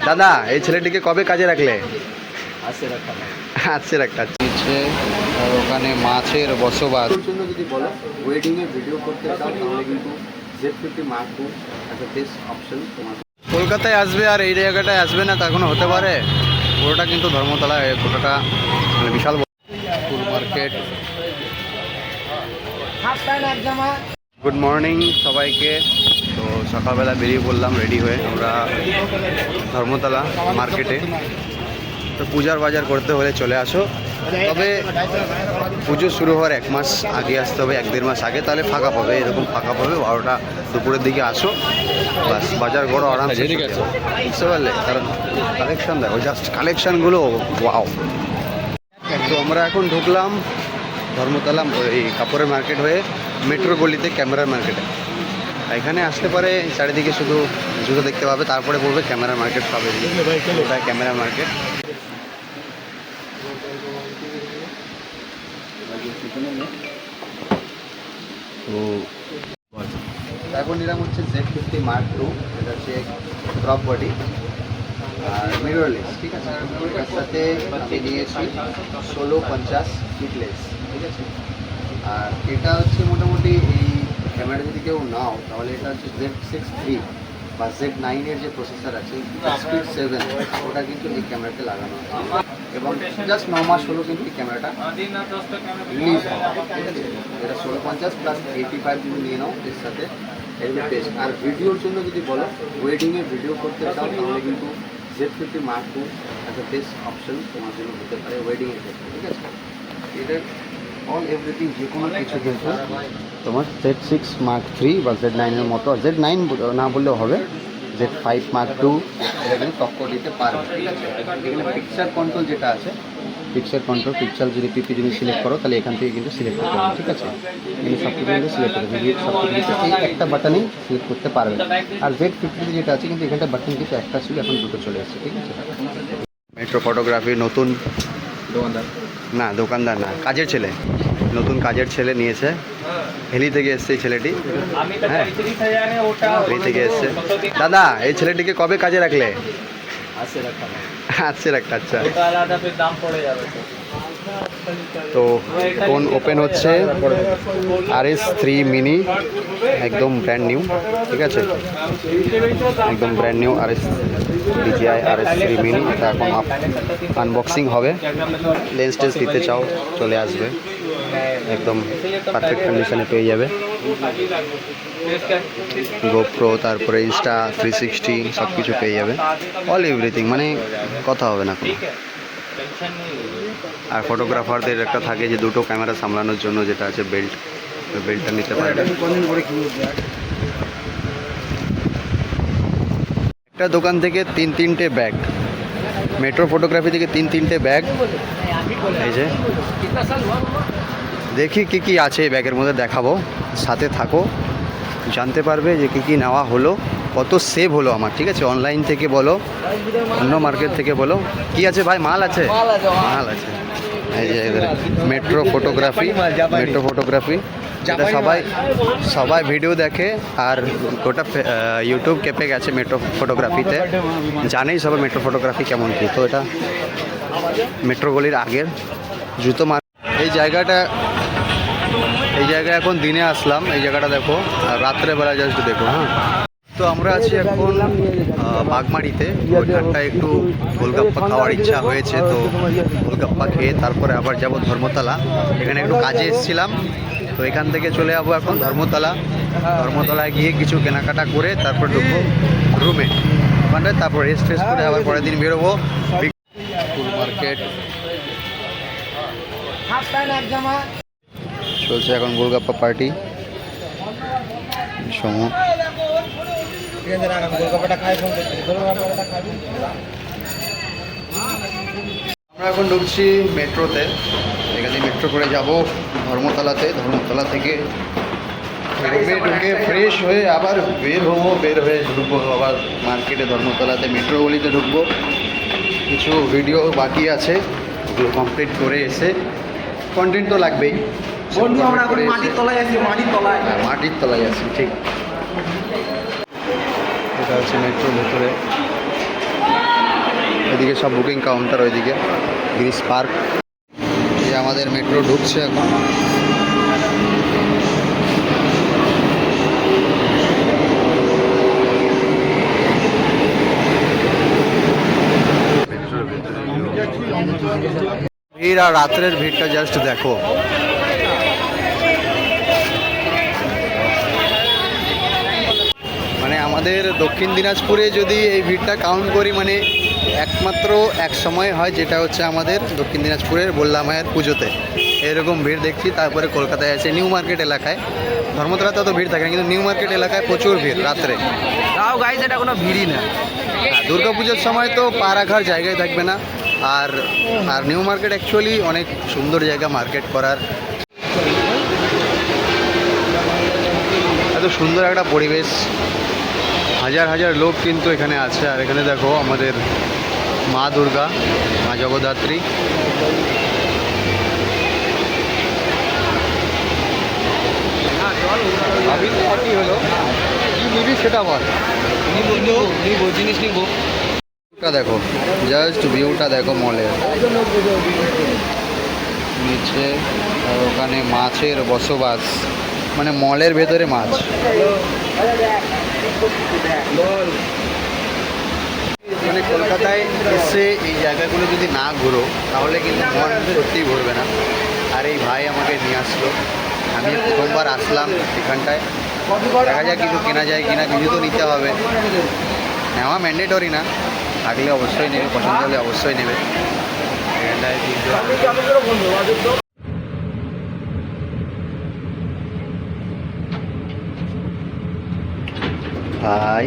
দাদা এই ছেলেটিকে কবে কাজে রাখলে? আজকে রাখা নিচে আর ওখানে মাছের বসবাস। জন্য যদি বলো ওয়েডিংয়ে ভিডিও করতে চাও তাহলে কিন্তু Z50 Mark II একটা বেস্ট অপশন তোমার। কলকাতায় আসবে আর এই জায়গাটায় আসবে না তা কোনো হতে পারে? পুরোটা কিন্তু ধর্মতলা, পুরোটা মানে বিশাল ফুল মার্কেট। গুড মর্নিং সবাইকে। তো সকালবেলা বেরিয়ে পড়লাম রেডি হয়ে আমরা ধর্মতলা মার্কেটে। তো পূজার বাজার করতে হলে চলে আসো, তবে পুজো শুরু হওয়ার 1 মাস আগে আসতে হবে, 1-1.5 মাস আগে, তাহলে ফাঁকা পাবে। এরকম ফাঁকা পাবে 12টা দুপুরের দিকে আসো, বাস বাজার করো আরামসে, বুঝতে পারলে? কারণ কালেকশন দেখো, জাস্ট কালেকশানগুলো ওয়াও। তো আমরা এখন ঢুকলাম ধর্মতলা এই কাপড়ের মার্কেট হয়ে মেট্রো গলিতে ক্যামেরার মার্কেটে। এখানে আসতে পারে চারিদিকে শুধু জুতো দেখতে পাবে, তারপরে পড়বে ক্যামেরা মার্কেট পাবে। ওটা ক্যামেরা মার্কেট। তো এখন নিলাম হচ্ছে Z50 Mark II, এটা হচ্ছে ক্রপ বডি আর মিররলেস, ঠিক আছে। এটার সাথে আমি নিয়েছি 1650 ফিটলেস, ঠিক আছে। আর এটা হচ্ছে মোটামুটি এই ক্যামেরা যদি কেউ নাও তাহলে এটা হচ্ছে Z6 III বা Z9 এর যে প্রসেসর আছে স্পিড 7, ওটা কিন্তু এই ক্যামেরাতে লাগানো আছে এবং জাস্ট 9 মাস হলো কিন্তু এই ক্যামেরাটা রিলিজ হওয়া, ঠিক আছে। এটা 1650 প্লাস 85 যদি নিয়ে নাও এর সাথে, এগুলো বেস্ট। আর ভিডিওর জন্য যদি বলো ওয়েডিংয়ে ভিডিও করতে চাও তাহলে কিন্তু Z50 Mark II একটা বেস্ট অপশন তোমার জন্য হতে পারে ওয়েডিংয়ের ক্ষেত্রে, ঠিক আছে। এটার অল এভরিথিং যে কোনো কিছু কিন্তু তোমার Z6 Mark III বা Z9 এর মতো, Z9 না বললেও হবে, Z5 Mark II এটা কিন্তু টক্কর দিতে পারবে, ঠিক আছে। এখানে পিকচার কন্ট্রোল যেটা আছে, পিকচার কন্ট্রোল, পিকচার যদি পিপি যদি সিলেক্ট করো তাহলে এখান থেকে কিন্তু সিলেক্ট করতে হবে, ঠিক আছে। কিন্তু সব কিছু কিন্তু সিলেক্ট করতে হবে, সব কিছু এই একটা বাটনেই সিলেক্ট করতে পারবে। আর Z50 যেটা আছে কিন্তু এখানটা বাটন কিন্তু একটা ছিল, এখন দুটো চলে আসছে, ঠিক আছে। মেট্রো ফটোগ্রাফি নতুন না, দোকানদার না, কাজের ছেলে, নতুন কাজের ছেলে নিয়েছে। হেলি থেকে এসছে এই ছেলেটি, হ্যাঁ হেলি থেকে এসছে। দাদা এই ছেলেটিকে কবে কাজে রাখলে? আজকে রাখা। আচ্ছা, তো ফোন ওপেন হচ্ছে RS3 মিনি, একদম ব্র্যান্ড নিউ, ঠিক আছে, একদম brand new DJI RS3 mini. এটা এখন আনবক্সিং হবে। লেন্স টেন্স দিতে চাও চলে আসবে, একদম পারফেক্ট কন্ডিশনে পেয়ে যাবে। গোপ্রো, তারপরে ইনস্টা 360 সব কিছু পেয়ে যাবে, অল এভরিথিং, মানে কথা হবে না কোনো। আর ফটোগ্রাফারদের একটা থাকে যে দুটো ক্যামেরা সামলানোর জন্য যেটা আছে বেল্ট, ওই বেল্টটা নিতে পারবে। একটা দোকান থেকে 3-3টে ব্যাগ, মেট্রো ফটোগ্রাফি থেকে 3-3টে ব্যাগ। এই যে দেখি কি কি আছে এই ব্যাগের মধ্যে, দেখাবো, সাথে থাকো, জানতে পারবে যে কী কী নেওয়া হলো, কত সেভ হলো আমার, ঠিক আছে। অনলাইন থেকে বলো, অন্য মার্কেট থেকে বলো, কি আছে ভাই, মাল আছে, মাল আছে। এই যে মেট্রো ফটোগ্রাফি, মেট্রো ফটোগ্রাফি, এটা সবাই ভিডিও দেখে আর গোটা ইউটিউব কেঁপে গেছে মেট্রো ফটোগ্রাফিতে, জানেই সবাই মেট্রো ফটোগ্রাফি কেমন কি। তো এটা মেট্রো গলির আগের জুতো এই জায়গায় এখন দিনে আসলাম, এই জায়গাটা দেখো, আর রাত্রেবেলা জাস্ট দেখো। হ্যাঁ, তো আমরা আছি এখন বাগমারিতে। ওইখানটায় একটু গোলগাপ্পা খাওয়ার ইচ্ছা হয়েছে, তো গোলগাপ্পা খেয়ে তারপরে আবার যাব ধর্মতলা। এখানে একটু কাজে এসেছিলাম, তো এখান থেকে চলে যাবো এখন ধর্মতলায় গিয়ে কিছু কেনাকাটা করে তারপর ঢুকবো রুমে, ওখানটায় তারপর রেস্ট করে আবার পরের দিন বেরোবো। ফুল মার্কেট চলছে এখন, গোলগাপ্পা পার্টি সমূহ। আমরা এখন ঢুকছি মেট্রোতে, এখানে মেট্রো করে যাব ধর্মতলাতে। ধর্মতলা থেকে ঢুকে ফ্রেশ হয়ে আবার বের হয়ে ঢুকবো আবার মার্কেটে, ধর্মতলাতে মেট্রো গলিতে ঢুকবো। কিছু ভিডিও বাকি আছে, ওগুলো কমপ্লিট করে এসে কন্টেন্ট তো লাগবেই। মাটির তলায় আছি, ঠিক। এটা হচ্ছে মেট্রোর ভেতরে। এদিকে সব বুকিং কাউন্টার, ওইদিকে গ্রিস পার্ক। এই আমাদের মেট্রো ঢুকছে এখন। ভিড় আর রাত্রের ভিড়টা জাস্ট দেখো। মানে আমাদের দক্ষিণ দিনাজপুরে যদি এই ভিড়টা কাউন্ট করি, মানে একমাত্র এক সময় হয়, যেটা হচ্ছে আমাদের দক্ষিণ দিনাজপুরের বল্লা মায়ের পুজোতে এরকম ভিড় দেখছি। তারপরে কলকাতায় আছে নিউ মার্কেট এলাকায়, ধর্মতলাতে অত ভিড় থাকে না, কিন্তু নিউ মার্কেট এলাকায় প্রচুর ভিড় রাত্রে। তাও গাইজ এটা কোনো ভিড়ই না। হ্যাঁ, দুর্গা পুজোর সময় তো পা রাখার জায়গায় থাকবে না। আর আর নিউ মার্কেট অ্যাকচুয়ালি অনেক সুন্দর জায়গা মার্কেট করার, এত সুন্দর একটা পরিবেশ, হাজার হাজার লোক কিন্তু এখানে আছে। আর এখানে দেখো আমাদের মা দুর্গা, মা জগদ্ধাত্রী। কি হলো, কি নিবি সেটা বল। জিনিস নিবো। ভিউটা দেখো, জাস্ট ভিউটা দেখো মলের নিচে, আর ওখানে মাছের বসবাস, মানে মলের ভেতরে মাছ। মানে কলকাতায় এসে এই জায়গাগুলো যদি না ঘুরো তাহলে কিন্তু মন সত্যিই ভরবে না। আর এই ভাই আমাকে নিয়ে আসলো, আমি প্রথমবার আসলাম এখানটায়, দেখা যায় কিছু কেনা যায় কিনা, কিছু তো নিতে হবে, নেওয়া ম্যান্ডেটরি না, থাকলে অবশ্যই নেবে, পছন্দ হলে অবশ্যই নেবে। এখানটায় ভাই